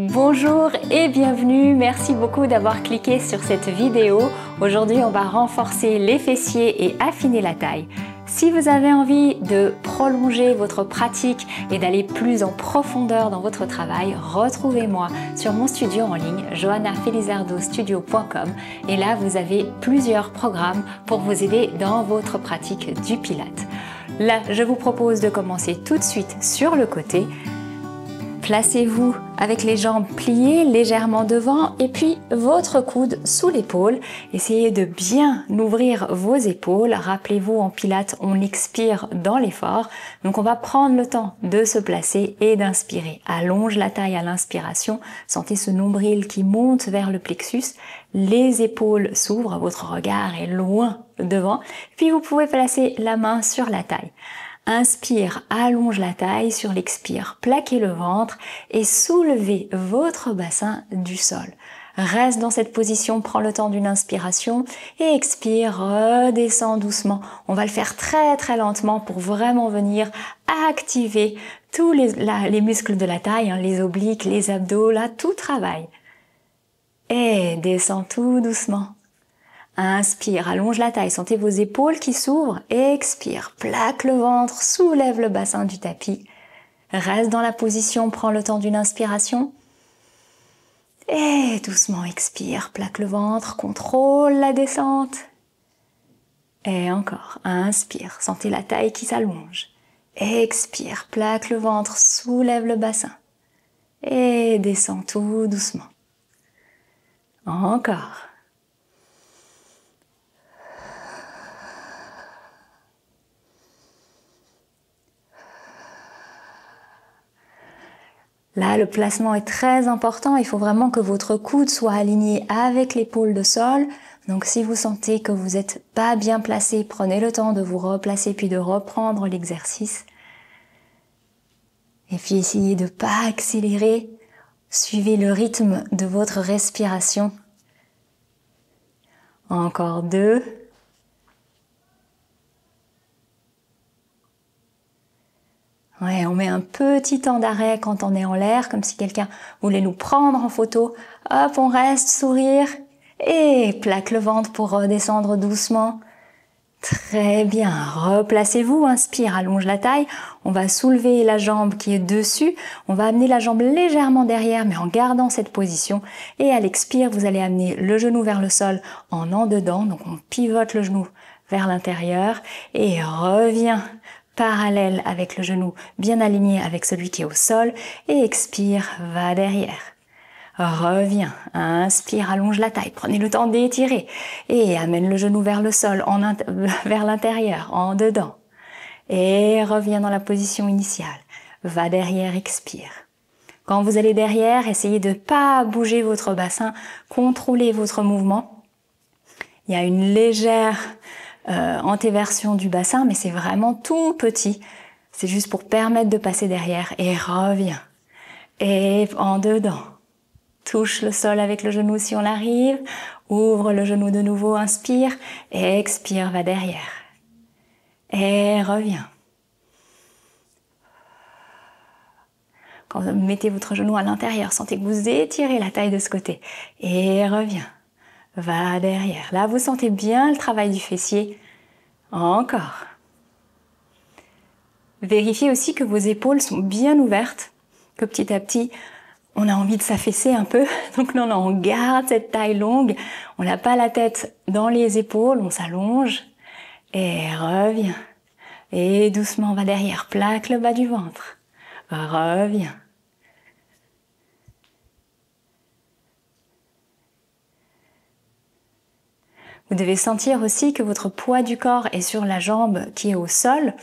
Bonjour et bienvenue, merci beaucoup d'avoir cliqué sur cette vidéo. Aujourd'hui on va renforcer les fessiers et affiner la taille. Si vous avez envie de prolonger votre pratique et d'aller plus en profondeur dans votre travail, retrouvez-moi sur mon studio en ligne johannafelizardostudio.com et là vous avez plusieurs programmes pour vous aider dans votre pratique du Pilates. Là je vous propose de commencer tout de suite sur le côté. Placez-vous avec les jambes pliées légèrement devant et puis votre coude sous l'épaule. Essayez de bien ouvrir vos épaules. Rappelez-vous, en Pilates, on expire dans l'effort. Donc on va prendre le temps de se placer et d'inspirer. Allonge la taille à l'inspiration. Sentez ce nombril qui monte vers le plexus. Les épaules s'ouvrent, votre regard est loin devant. Puis vous pouvez placer la main sur la taille. Inspire, allonge la taille, sur l'expire, plaquez le ventre et soulevez votre bassin du sol. Reste dans cette position, prends le temps d'une inspiration et expire, redescends doucement. On va le faire très très lentement pour vraiment venir activer tous les muscles de la taille, les obliques, les abdos, là tout travaille. Et descends tout doucement. Inspire, allonge la taille, sentez vos épaules qui s'ouvrent. Expire, plaque le ventre, soulève le bassin du tapis. Reste dans la position, prends le temps d'une inspiration. Et doucement expire, plaque le ventre, contrôle la descente. Et encore, inspire, sentez la taille qui s'allonge. Expire, plaque le ventre, soulève le bassin. Et descends tout doucement. Encore. Là, le placement est très important. Il faut vraiment que votre coude soit aligné avec l'épaule de sol. Donc, si vous sentez que vous n'êtes pas bien placé, prenez le temps de vous replacer puis de reprendre l'exercice. Et puis, essayez de ne pas accélérer. Suivez le rythme de votre respiration. Encore 2. Ouais, on met un petit temps d'arrêt quand on est en l'air, comme si quelqu'un voulait nous prendre en photo. Hop, on reste, sourire, et plaque le ventre pour redescendre doucement. Très bien, replacez-vous, inspire, allonge la taille. On va soulever la jambe qui est dessus. On va amener la jambe légèrement derrière, mais en gardant cette position. Et à l'expire, vous allez amener le genou vers le sol en dedans. Donc on pivote le genou vers l'intérieur et revient parallèle avec le genou bien aligné avec celui qui est au sol et expire, va derrière. Reviens, inspire, allonge la taille, prenez le temps d'étirer et amène le genou vers le sol, vers l'intérieur, en dedans. Et reviens dans la position initiale. Va derrière, expire. Quand vous allez derrière, essayez de ne pas bouger votre bassin, contrôlez votre mouvement. Il y a une légère antéversion du bassin, mais c'est vraiment tout petit. C'est juste pour permettre de passer derrière. Et reviens. Et en dedans. Touche le sol avec le genou si on arrive. Ouvre le genou de nouveau, inspire. Expire, va derrière. Et reviens. Quand vous mettez votre genou à l'intérieur, sentez que vous étirez la taille de ce côté. Et reviens. Va derrière. Là, vous sentez bien le travail du fessier. Encore. Vérifiez aussi que vos épaules sont bien ouvertes, que petit à petit, on a envie de s'affaisser un peu. Donc non, on garde cette taille longue. On n'a pas la tête dans les épaules, on s'allonge. Et revient. Et doucement, on va derrière. Plaque le bas du ventre. Reviens. Vous devez sentir aussi que votre poids du corps est sur la jambe qui est au sol.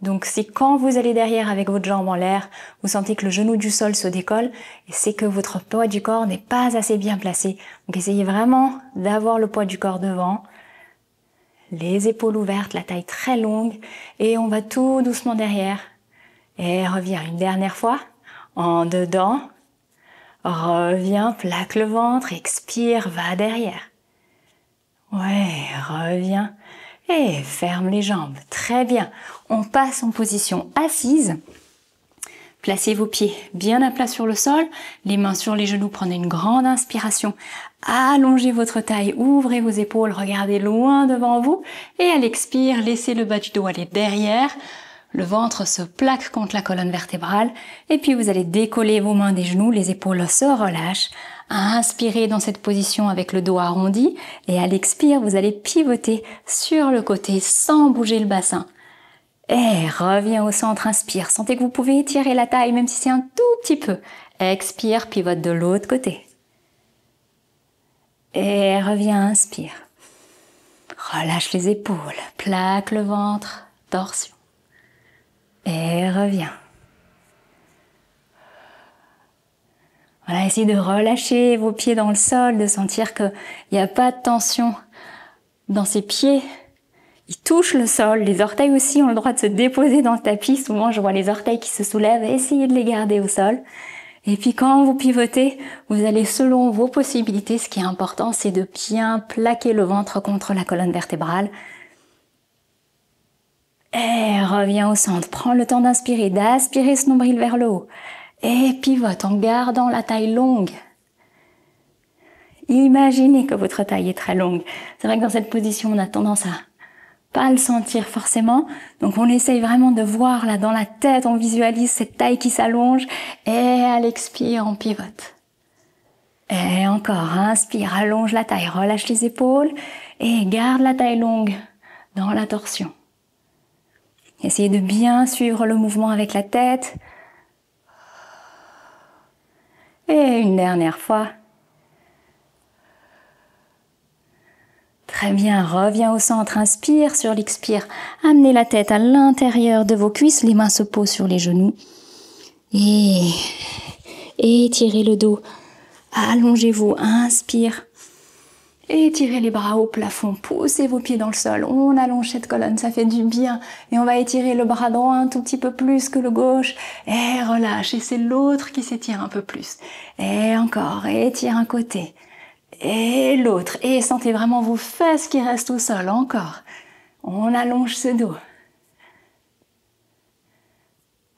Donc si quand vous allez derrière avec votre jambe en l'air, vous sentez que le genou du sol se décolle, c'est que votre poids du corps n'est pas assez bien placé. Donc essayez vraiment d'avoir le poids du corps devant. Les épaules ouvertes, la taille très longue. Et on va tout doucement derrière. Et reviens une dernière fois. En dedans. Reviens, plaque le ventre, expire, va derrière. Ouais, reviens et ferme les jambes. Très bien. On passe en position assise. Placez vos pieds bien à plat sur le sol, les mains sur les genoux, prenez une grande inspiration. Allongez votre taille, ouvrez vos épaules, regardez loin devant vous. Et à l'expire, laissez le bas du dos aller derrière. Le ventre se plaque contre la colonne vertébrale. Et puis vous allez décoller vos mains des genoux, les épaules se relâchent. Inspirez dans cette position avec le dos arrondi. Et à l'expire, vous allez pivoter sur le côté sans bouger le bassin. Et reviens au centre, inspire. Sentez que vous pouvez étirer la taille même si c'est un tout petit peu. Expire, pivote de l'autre côté. Et reviens, inspire. Relâche les épaules, plaque le ventre, torsion. Et reviens. Voilà, essayez de relâcher vos pieds dans le sol, de sentir qu'il n'y a pas de tension dans ces pieds. Ils touchent le sol, les orteils aussi ont le droit de se déposer dans le tapis. Souvent, je vois les orteils qui se soulèvent. Essayez de les garder au sol. Et puis quand vous pivotez, vous allez selon vos possibilités. Ce qui est important, c'est de bien plaquer le ventre contre la colonne vertébrale. Et reviens au centre. Prends le temps d'inspirer, d'aspirer ce nombril vers le haut. Et pivote en gardant la taille longue. Imaginez que votre taille est très longue. C'est vrai que dans cette position, on a tendance à pas le sentir forcément. Donc on essaye vraiment de voir là dans la tête, on visualise cette taille qui s'allonge et à l'expire, on pivote. Et encore, inspire, allonge la taille, relâche les épaules et garde la taille longue dans la torsion. Essayez de bien suivre le mouvement avec la tête. Et une dernière fois. Très bien, reviens au centre, inspire sur l'expire. Amenez la tête à l'intérieur de vos cuisses, les mains se posent sur les genoux. Et étirez le dos. Allongez-vous, inspire. Étirez les bras au plafond, poussez vos pieds dans le sol. On allonge cette colonne, ça fait du bien. Et on va étirer le bras droit un tout petit peu plus que le gauche. Et relâche, et c'est l'autre qui s'étire un peu plus. Et encore, étire un côté. Et l'autre. Et sentez vraiment vos fesses qui restent au sol. Encore. On allonge ce dos.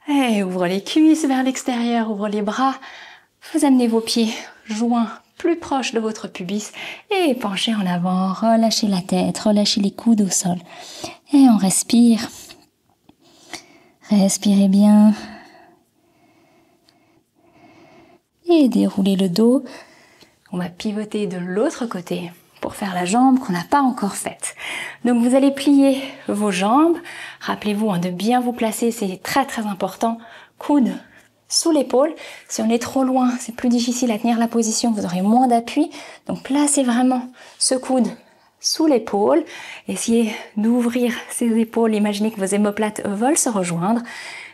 Et ouvre les cuisses vers l'extérieur, ouvre les bras. Vous amenez vos pieds joints plus proches de votre pubis. Et penchez en avant. Relâchez la tête, relâchez les coudes au sol. Et on respire. Respirez bien. Et déroulez le dos. On va pivoter de l'autre côté pour faire la jambe qu'on n'a pas encore faite. Donc vous allez plier vos jambes. Rappelez-vous de bien vous placer, c'est très très important. Coude sous l'épaule. Si on est trop loin, c'est plus difficile à tenir la position, vous aurez moins d'appui. Donc placez vraiment ce coude sous l'épaule. Essayez d'ouvrir ces épaules. Imaginez que vos omoplates veulent se rejoindre.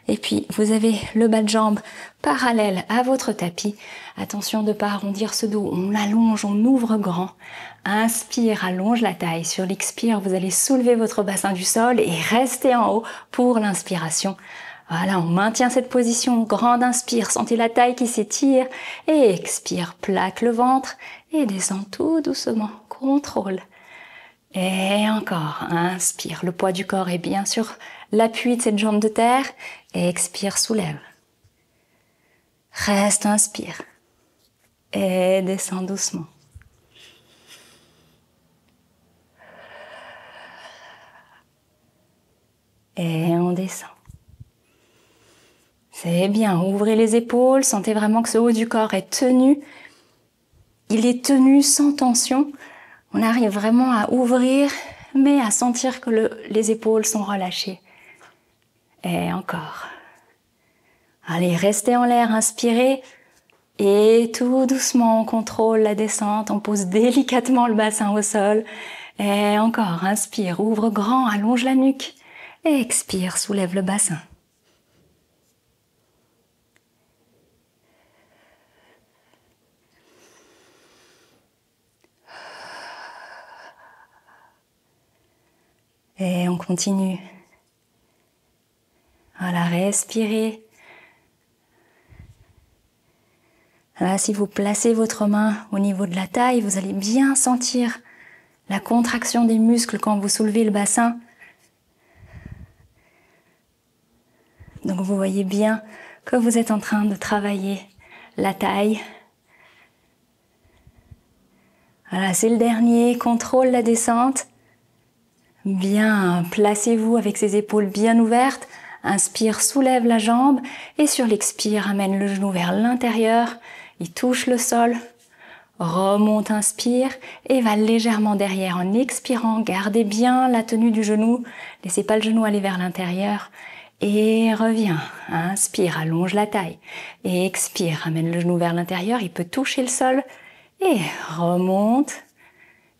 Et puis, vous avez le bas de jambe parallèle à votre tapis. Attention de ne pas arrondir ce dos. On l'allonge, on ouvre grand. Inspire, allonge la taille. Sur l'expire, vous allez soulever votre bassin du sol et rester en haut pour l'inspiration. Voilà, on maintient cette position. Grande inspire, sentez la taille qui s'étire. Et expire, plaque le ventre et descend tout doucement. Contrôle. Et encore, inspire. Le poids du corps est bien sur l'appui de cette jambe de terre. Et expire, soulève. Reste, inspire. Et descends doucement. Et on descend. C'est bien, ouvrez les épaules, sentez vraiment que ce haut du corps est tenu. Il est tenu sans tension. On arrive vraiment à ouvrir, mais à sentir que les épaules sont relâchées. Et encore. Allez, restez en l'air, inspirez. Et tout doucement, on contrôle la descente. On pose délicatement le bassin au sol. Et encore, inspire, ouvre grand, allonge la nuque. Et expire, soulève le bassin. Et on continue. Voilà, respirez. Voilà, si vous placez votre main au niveau de la taille, vous allez bien sentir la contraction des muscles quand vous soulevez le bassin. Donc vous voyez bien que vous êtes en train de travailler la taille. Voilà, c'est le dernier, contrôle la descente. Bien, placez-vous avec ses épaules bien ouvertes. Inspire, soulève la jambe et sur l'expire, amène le genou vers l'intérieur. Il touche le sol. Remonte, inspire et va légèrement derrière en expirant. Gardez bien la tenue du genou. Laissez pas le genou aller vers l'intérieur. Et reviens. Inspire, allonge la taille. Et expire, amène le genou vers l'intérieur. Il peut toucher le sol. Et remonte.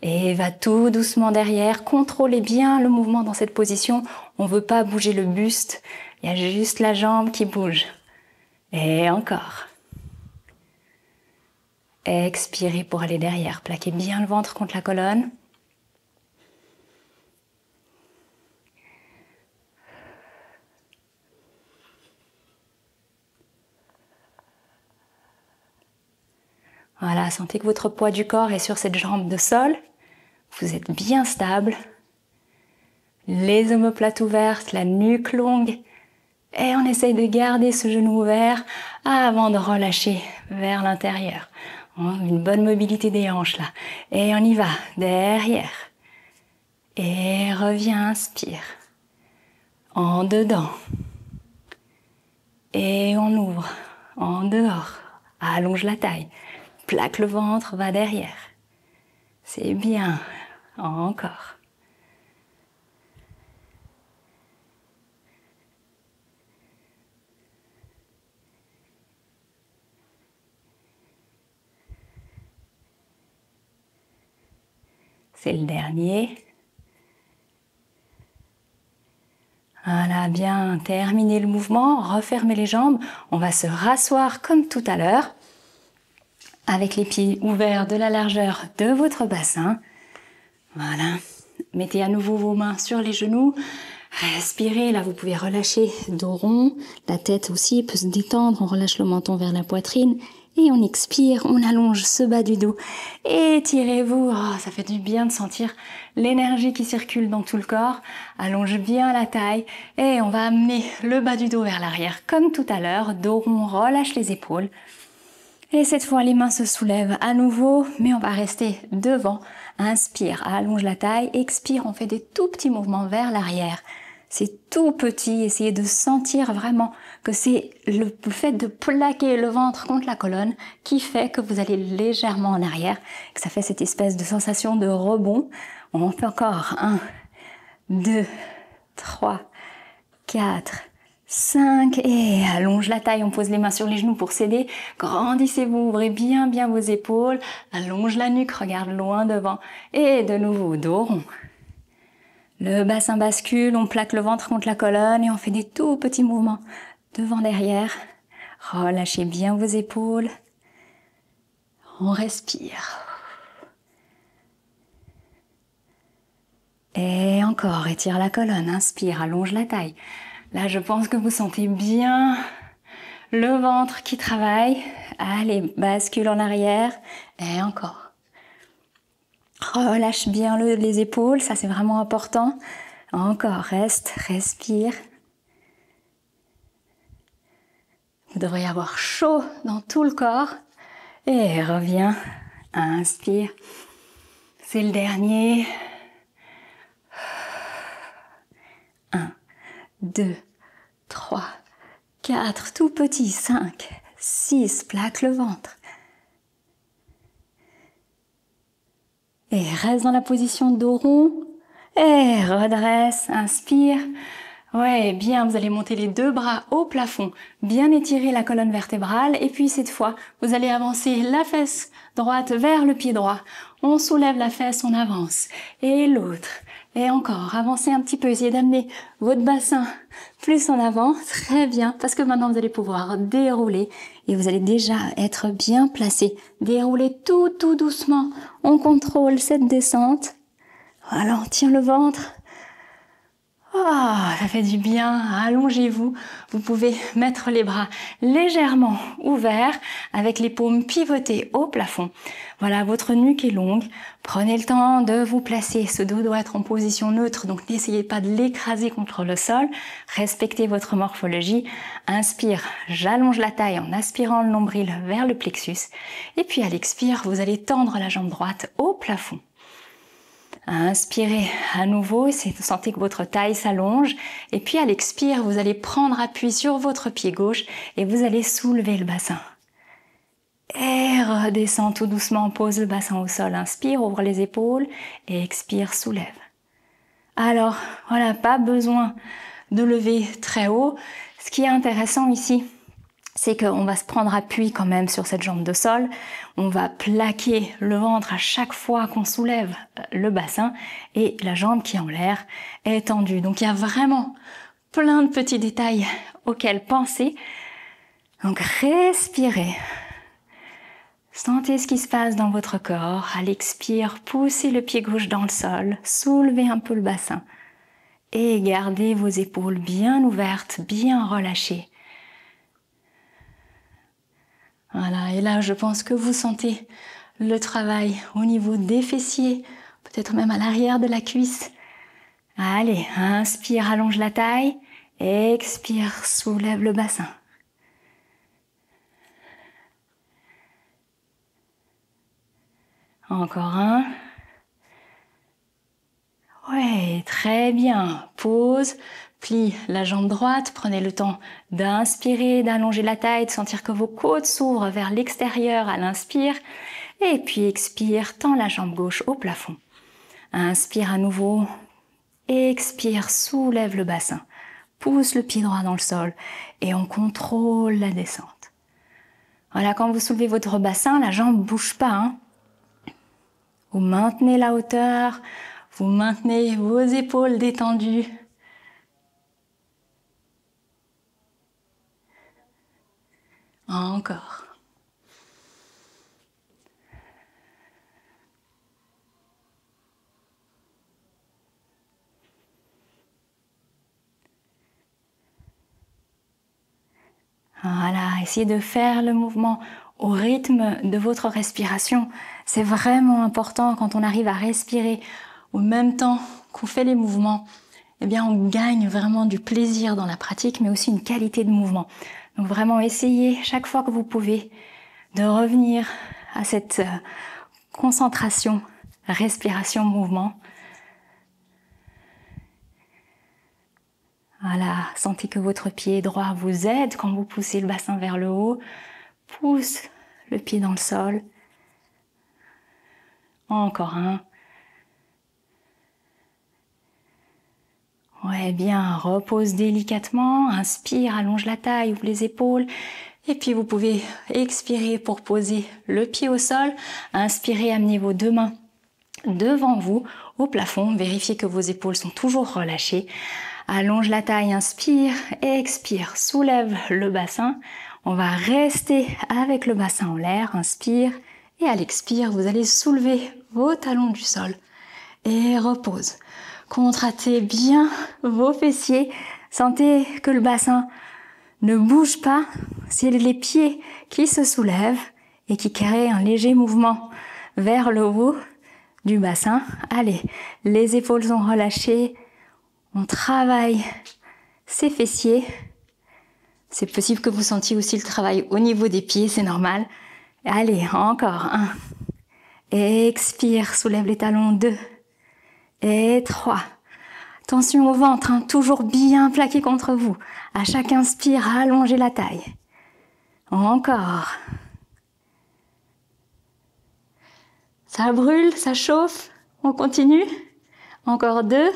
Et va tout doucement derrière. Contrôlez bien le mouvement dans cette position. On ne veut pas bouger le buste. Il y a juste la jambe qui bouge. Et encore. Expirez pour aller derrière. Plaquez bien le ventre contre la colonne. Voilà, sentez que votre poids du corps est sur cette jambe de sol. Vous êtes bien stable. Les omoplates ouvertes, la nuque longue. Et on essaye de garder ce genou ouvert avant de relâcher vers l'intérieur. Une bonne mobilité des hanches là. Et on y va, derrière. Et reviens, inspire. En dedans. Et on ouvre. En dehors. Allonge la taille. Plaque le ventre, va derrière. C'est bien. Encore. C'est le dernier. Voilà, bien, terminez le mouvement, refermez les jambes. On va se rasseoir comme tout à l'heure, avec les pieds ouverts de la largeur de votre bassin. Voilà, mettez à nouveau vos mains sur les genoux. Respirez, là vous pouvez relâcher dos rond. La tête aussi peut se détendre, on relâche le menton vers la poitrine. Et on expire, on allonge ce bas du dos. Étirez-vous, ça fait du bien de sentir l'énergie qui circule dans tout le corps. Allonge bien la taille et on va amener le bas du dos vers l'arrière comme tout à l'heure. Dos rond, relâche les épaules. Et cette fois, les mains se soulèvent à nouveau, mais on va rester devant. Inspire, allonge la taille. Expire, on fait des tout petits mouvements vers l'arrière. C'est tout petit, essayez de sentir vraiment que c'est le fait de plaquer le ventre contre la colonne qui fait que vous allez légèrement en arrière, que ça fait cette espèce de sensation de rebond. On fait encore 1, 2, 3, 4, 5 et allonge la taille, on pose les mains sur les genoux pour s'aider. Grandissez-vous, ouvrez bien vos épaules, allonge la nuque, regarde loin devant et de nouveau dos rond. Le bassin bascule, on plaque le ventre contre la colonne et on fait des tout petits mouvements devant, derrière. Relâchez bien vos épaules. On respire. Et encore, étire la colonne, inspire, allonge la taille. Là, je pense que vous sentez bien le ventre qui travaille. Allez, bascule en arrière. Et encore. Relâche bien les épaules, ça c'est vraiment important. Encore, reste, respire. Vous devriez avoir chaud dans tout le corps. Et reviens, inspire. C'est le dernier. 1, 2, 3, 4, tout petit, 5, 6, plaque le ventre. Et reste dans la position de dos rond. Et redresse, inspire. Ouais, bien, vous allez monter les deux bras au plafond. Bien étirer la colonne vertébrale. Et puis cette fois, vous allez avancer la fesse droite vers le pied droit. On soulève la fesse, on avance. Et l'autre. Et encore, avancez un petit peu. Essayez d'amener votre bassin plus en avant. Très bien, parce que maintenant vous allez pouvoir dérouler. Et vous allez déjà être bien placé. Déroulez tout doucement. On contrôle cette descente. Voilà, on tient le ventre. Oh, ça fait du bien, allongez-vous. Vous pouvez mettre les bras légèrement ouverts avec les paumes pivotées au plafond. Voilà, votre nuque est longue. Prenez le temps de vous placer. Ce dos doit être en position neutre, donc n'essayez pas de l'écraser contre le sol. Respectez votre morphologie. Inspire, j'allonge la taille en aspirant le nombril vers le plexus. Et puis à l'expire, vous allez tendre la jambe droite au plafond. Inspirez à nouveau, sentez que votre taille s'allonge. Et puis à l'expire, vous allez prendre appui sur votre pied gauche et vous allez soulever le bassin. Et redescend tout doucement, pose le bassin au sol. Inspire, ouvre les épaules et expire, soulève. Alors, voilà, pas besoin de lever très haut. Ce qui est intéressant ici, c'est qu'on va se prendre appui quand même sur cette jambe de sol. On va plaquer le ventre à chaque fois qu'on soulève le bassin et la jambe qui est en l'air est tendue. Donc il y a vraiment plein de petits détails auxquels penser. Donc respirez. Sentez ce qui se passe dans votre corps. À l'expire, poussez le pied gauche dans le sol, soulevez un peu le bassin et gardez vos épaules bien ouvertes, bien relâchées. Voilà, et là je pense que vous sentez le travail au niveau des fessiers, peut-être même à l'arrière de la cuisse. Allez, inspire, allonge la taille, expire, soulève le bassin. Encore un. Ouais, très bien. Pause, plie la jambe droite, prenez le temps d'inspirer, d'allonger la taille, de sentir que vos côtes s'ouvrent vers l'extérieur à l'inspire. Et puis expire, tends la jambe gauche au plafond. Inspire à nouveau, expire, soulève le bassin. Pousse le pied droit dans le sol et on contrôle la descente. Voilà, quand vous soulevez votre bassin, la jambe ne bouge pas, hein. Vous maintenez la hauteur, vous maintenez vos épaules détendues. Encore. Voilà, essayez de faire le mouvement au rythme de votre respiration. C'est vraiment important quand on arrive à respirer au même temps qu'on fait les mouvements. Eh bien, on gagne vraiment du plaisir dans la pratique, mais aussi une qualité de mouvement. Donc vraiment, essayez chaque fois que vous pouvez de revenir à cette concentration, respiration, mouvement. Voilà, sentez que votre pied droit vous aide quand vous poussez le bassin vers le haut. Pousse le pied dans le sol. Encore un. Ouais, bien, repose délicatement. Inspire, allonge la taille, ouvre les épaules. Et puis vous pouvez expirer pour poser le pied au sol. Inspirez, amenez vos deux mains devant vous au plafond. Vérifiez que vos épaules sont toujours relâchées. Allonge la taille, inspire, expire, soulève le bassin. On va rester avec le bassin en l'air, inspire. Et à l'expire, vous allez soulever vos talons du sol et repose. Contractez bien vos fessiers. Sentez que le bassin ne bouge pas. C'est les pieds qui se soulèvent et qui créent un léger mouvement vers le haut du bassin. Allez, les épaules sont relâchées. On travaille ces fessiers. C'est possible que vous sentiez aussi le travail au niveau des pieds, c'est normal. Allez, encore un. Expire, soulève les talons, 2 et 3. Attention au ventre, hein, toujours bien plaqué contre vous. À chaque inspire, allongez la taille. Encore. Ça brûle, ça chauffe. On continue. Encore 2.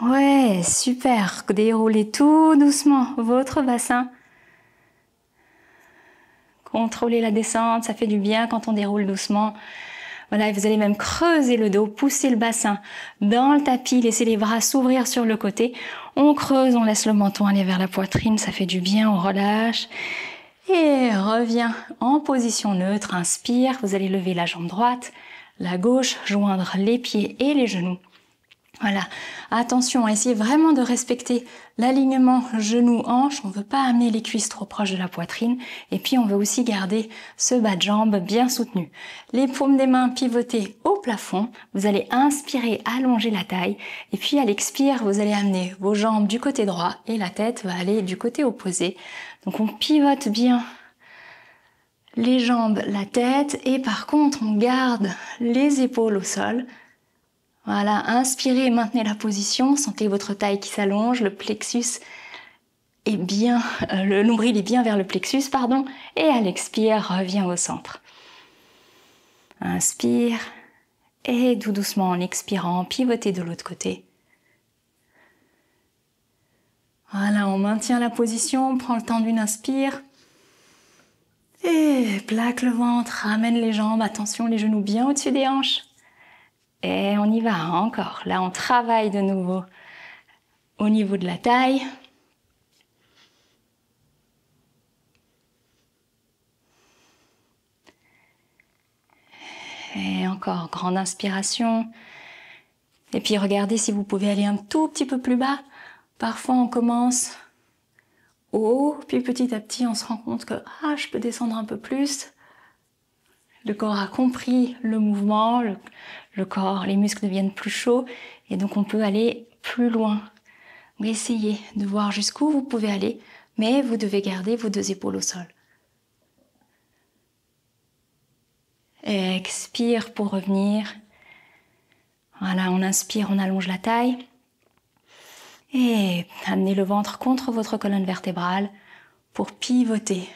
Ouais, super. Déroulez tout doucement votre bassin. Contrôlez la descente, ça fait du bien quand on déroule doucement. Voilà, vous allez même creuser le dos, pousser le bassin dans le tapis, laissez les bras s'ouvrir sur le côté. On creuse, on laisse le menton aller vers la poitrine, ça fait du bien, on relâche. Et revient en position neutre, inspire, vous allez lever la jambe droite, la gauche, joindre les pieds et les genoux. Voilà, attention, essayez vraiment de respecter l'alignement genou-hanche. On ne veut pas amener les cuisses trop proches de la poitrine. Et puis, on veut aussi garder ce bas de jambe bien soutenu. Les paumes des mains pivotées au plafond. Vous allez inspirer, allonger la taille. Et puis, à l'expire, vous allez amener vos jambes du côté droit et la tête va aller du côté opposé. Donc, on pivote bien les jambes, la tête. Et par contre, on garde les épaules au sol. Voilà, inspirez et maintenez la position, sentez votre taille qui s'allonge, le plexus est bien, le nombril est bien vers le plexus, pardon, et à l'expire, reviens au centre. Inspire, et tout doucement en expirant, pivotez de l'autre côté. Voilà, on maintient la position, on prend le temps d'une inspire, et plaque le ventre, ramène les jambes, attention les genoux bien au-dessus des hanches. Et on y va encore. Là, on travaille de nouveau au niveau de la taille. Et encore, grande inspiration. Et puis, regardez si vous pouvez aller un tout petit peu plus bas. Parfois, on commence haut, puis petit à petit, on se rend compte que je peux descendre un peu plus. Le corps a compris le mouvement, le corps, les muscles deviennent plus chauds et donc on peut aller plus loin. Essayez de voir jusqu'où vous pouvez aller, mais vous devez garder vos deux épaules au sol. Expire pour revenir. Voilà, on inspire, on allonge la taille. Et amenez le ventre contre votre colonne vertébrale pour pivoter.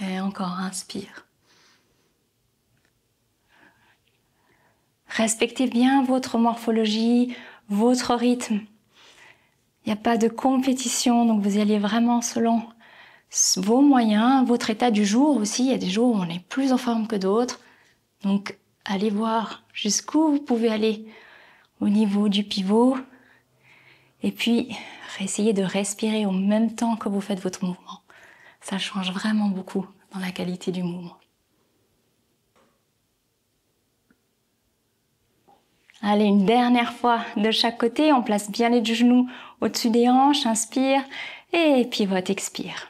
Et encore, inspire. Respectez bien votre morphologie, votre rythme. Il n'y a pas de compétition, donc vous y allez vraiment selon vos moyens, votre état du jour aussi. Il y a des jours où on est plus en forme que d'autres. Donc, allez voir jusqu'où vous pouvez aller au niveau du pivot. Et puis, essayez de respirer en même temps que vous faites votre mouvement. Ça change vraiment beaucoup dans la qualité du mouvement. Allez, une dernière fois de chaque côté. On place bien les genoux au-dessus des hanches. Inspire et pivote, expire.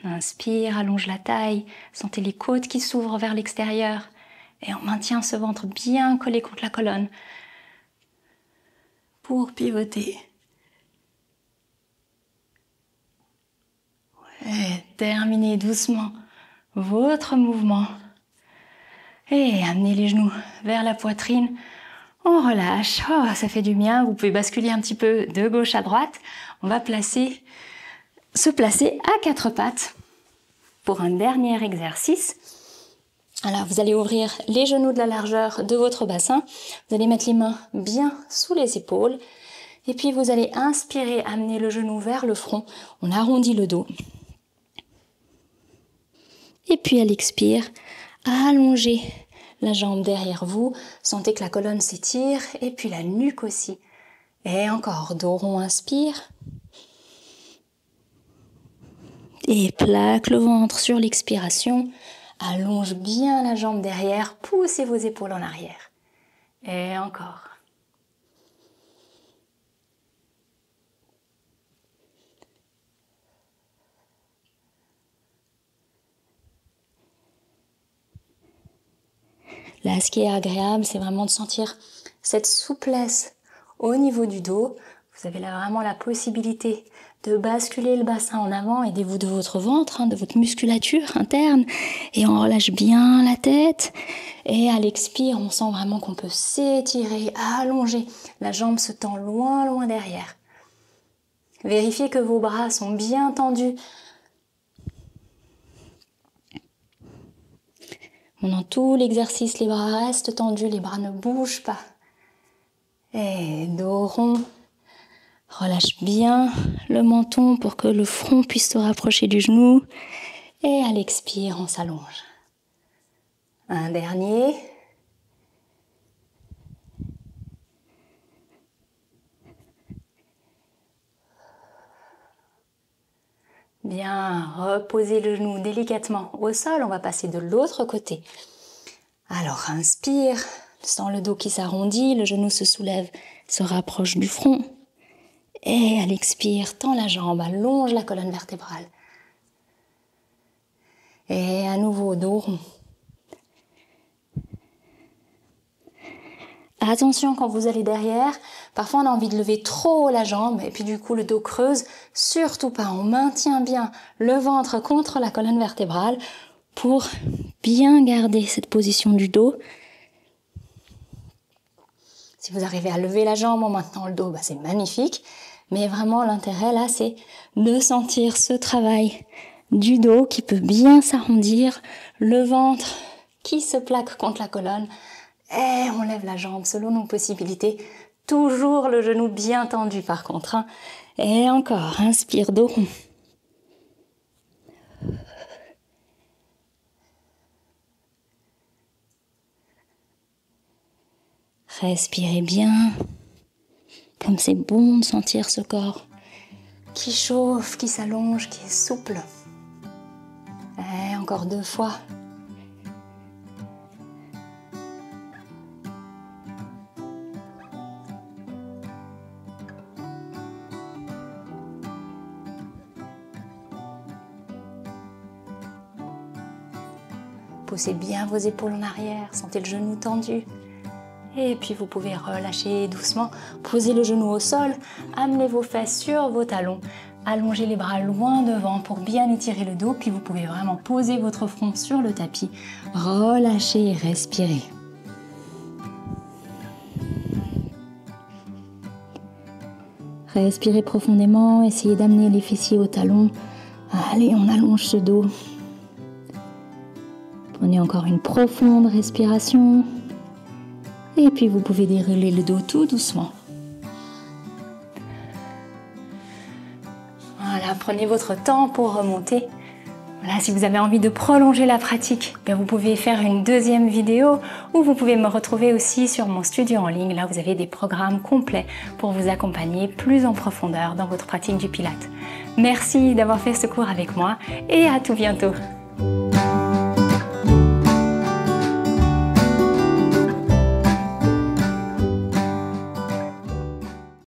Inspire, allonge la taille. Sentez les côtes qui s'ouvrent vers l'extérieur. Et on maintient ce ventre bien collé contre la colonne pour pivoter. Et terminez doucement votre mouvement. Et amenez les genoux vers la poitrine. On relâche. Oh, ça fait du bien. Vous pouvez basculer un petit peu de gauche à droite. On va se placer à quatre pattes pour un dernier exercice. Alors, vous allez ouvrir les genoux de la largeur de votre bassin. Vous allez mettre les mains bien sous les épaules. Et puis, vous allez inspirer, amener le genou vers le front. On arrondit le dos. Et puis, à l'expire, allongez la jambe derrière vous. Sentez que la colonne s'étire. Et puis, la nuque aussi. Et encore, dos rond, inspire. Et plaque le ventre sur l'expiration. Allonge bien la jambe derrière, poussez vos épaules en arrière. Et encore. Là, ce qui est agréable, c'est vraiment de sentir cette souplesse au niveau du dos. Vous avez là vraiment la possibilité de basculer le bassin en avant, aidez-vous de votre ventre, de votre musculature interne. Et on relâche bien la tête. Et à l'expire, on sent vraiment qu'on peut s'étirer, allonger. La jambe se tend loin, loin derrière. Vérifiez que vos bras sont bien tendus. Pendant tout l'exercice, les bras restent tendus, les bras ne bougent pas. Et dos rond. Relâche bien le menton pour que le front puisse se rapprocher du genou. Et à l'expire, on s'allonge. Un dernier. Bien, reposez le genou délicatement au sol. On va passer de l'autre côté. Alors, inspire, sens le dos qui s'arrondit, le genou se soulève, se rapproche du front. Et à l'expire, tends la jambe, allonge la colonne vertébrale. Et à nouveau, dos rond. Attention quand vous allez derrière, parfois on a envie de lever trop haut la jambe et puis du coup le dos creuse. Surtout pas, on maintient bien le ventre contre la colonne vertébrale pour bien garder cette position du dos. Si vous arrivez à lever la jambe en maintenant le dos, c'est magnifique. Mais vraiment l'intérêt là, c'est de sentir ce travail du dos qui peut bien s'arrondir, le ventre qui se plaque contre la colonne. Et on lève la jambe selon nos possibilités. Toujours le genou bien tendu par contre. Et encore, inspire, dos rond. Respirez bien. Comme c'est bon de sentir ce corps qui chauffe, qui s'allonge, qui est souple. Et encore 2 fois. Poussez bien vos épaules en arrière, sentez le genou tendu. Et puis vous pouvez relâcher doucement, posez le genou au sol, amenez vos fesses sur vos talons, allongez les bras loin devant pour bien étirer le dos, puis vous pouvez vraiment poser votre front sur le tapis, relâchez et respirez. Respirez profondément, essayez d'amener les fessiers au talon. Allez, on allonge ce dos. Prenez encore une profonde respiration. Et puis vous pouvez dérouler le dos tout doucement. Voilà, prenez votre temps pour remonter. Voilà, si vous avez envie de prolonger la pratique, vous pouvez faire une deuxième vidéo ou vous pouvez me retrouver aussi sur mon studio en ligne. Là, vous avez des programmes complets pour vous accompagner plus en profondeur dans votre pratique du Pilates. Merci d'avoir fait ce cours avec moi et à tout bientôt.